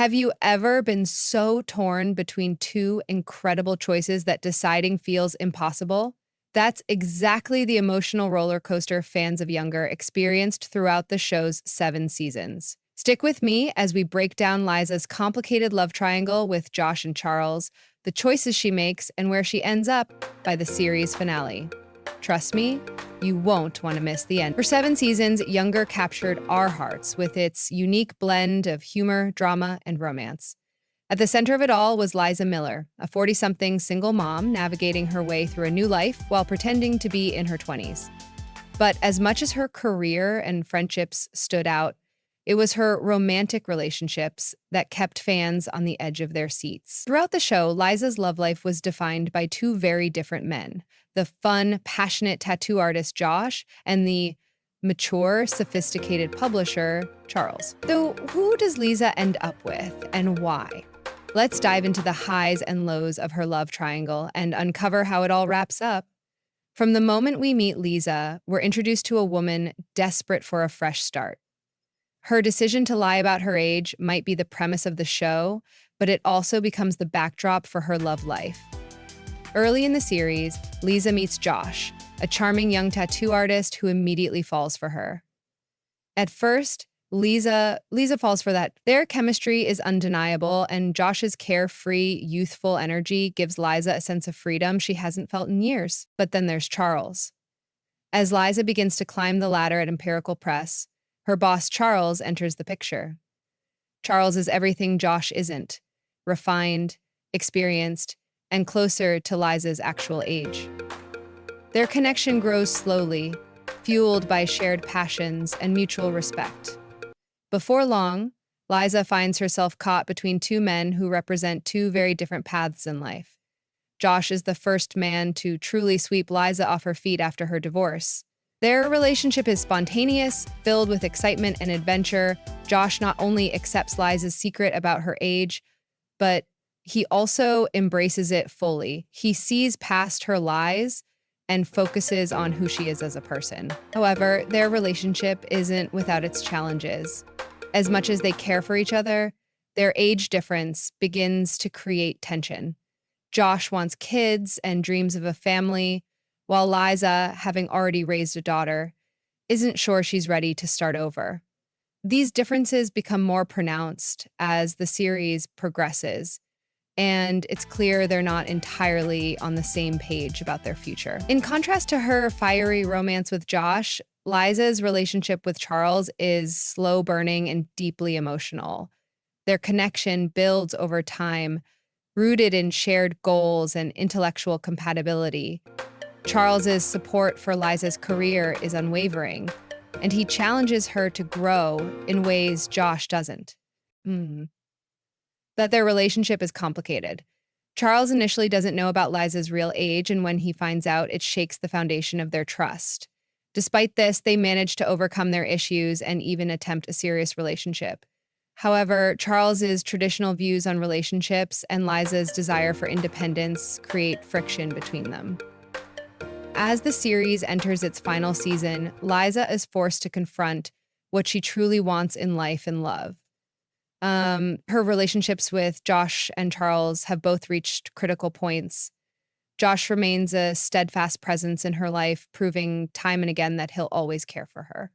Have you ever been so torn between two incredible choices that deciding feels impossible? That's exactly the emotional roller coaster fans of Younger experienced throughout the show's 7 seasons. Stick with me as we break down Liza's complicated love triangle with Josh and Charles, the choices she makes, and where she ends up by the series finale. Trust me, you won't want to miss the end. For 7 seasons, Younger captured our hearts with its unique blend of humor, drama, and romance. At the center of it all was Liza Miller, a 40-something single mom navigating her way through a new life while pretending to be in her 20s. But as much as her career and friendships stood out, it was her romantic relationships that kept fans on the edge of their seats. Throughout the show, Liza's love life was defined by two very different men: the fun, passionate tattoo artist Josh and the mature, sophisticated publisher Charles. So, who does Liza end up with and why? Let's dive into the highs and lows of her love triangle and uncover how it all wraps up. From the moment we meet Liza, we're introduced to a woman desperate for a fresh start. Her decision to lie about her age might be the premise of the show, but it also becomes the backdrop for her love life. Early in the series, Liza meets Josh, a charming young tattoo artist who immediately falls for her. At first, Liza falls for that. Their chemistry is undeniable, and Josh's carefree, youthful energy gives Liza a sense of freedom she hasn't felt in years. But then there's Charles. As Liza begins to climb the ladder at Empirical Press, her boss Charles enters the picture. Charles is everything Josh isn't: refined, experienced, and closer to Liza's actual age. Their connection grows slowly, fueled by shared passions and mutual respect. Before long, Liza finds herself caught between two men who represent two very different paths in life. Josh is the first man to truly sweep Liza off her feet after her divorce. Their relationship is spontaneous, filled with excitement and adventure. Josh not only accepts Liza's secret about her age, but he also embraces it fully. He sees past her lies and focuses on who she is as a person. However, their relationship isn't without its challenges. As much as they care for each other, their age difference begins to create tension. Josh wants kids and dreams of a family, while Liza, having already raised a daughter, isn't sure she's ready to start over. These differences become more pronounced as the series progresses, and it's clear they're not entirely on the same page about their future. In contrast to her fiery romance with Josh, Liza's relationship with Charles is slow burning and deeply emotional. Their connection builds over time, rooted in shared goals and intellectual compatibility. Charles's support for Liza's career is unwavering, and he challenges her to grow in ways Josh doesn't. That their relationship is complicated. Charles initially doesn't know about Liza's real age, and when he finds out, it shakes the foundation of their trust. Despite this, they manage to overcome their issues and even attempt a serious relationship. However, Charles's traditional views on relationships and Liza's desire for independence create friction between them. As the series enters its final season, Liza is forced to confront what she truly wants in life and love. Her relationships with Josh and Charles have both reached critical points. Josh remains a steadfast presence in her life, proving time and again that he'll always care for her.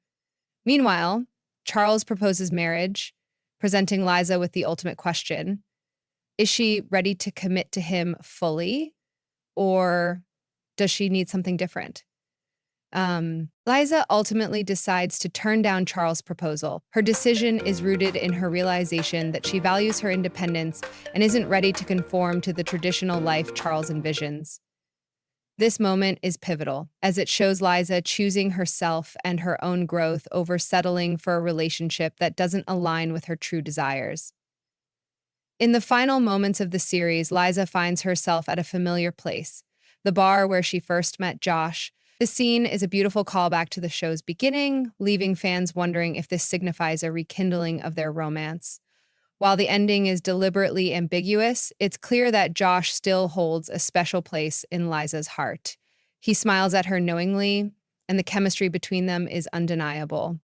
Meanwhile, Charles proposes marriage, presenting Liza with the ultimate question: is she ready to commit to him fully, or does she need something different? Liza ultimately decides to turn down Charles' proposal. Her decision is rooted in her realization that she values her independence and isn't ready to conform to the traditional life Charles envisions. This moment is pivotal, as it shows Liza choosing herself and her own growth over settling for a relationship that doesn't align with her true desires. In the final moments of the series, Liza finds herself at a familiar place, the bar where she first met Josh. The scene is a beautiful callback to the show's beginning, leaving fans wondering if this signifies a rekindling of their romance. While the ending is deliberately ambiguous, it's clear that Josh still holds a special place in Liza's heart. He smiles at her knowingly, and the chemistry between them is undeniable.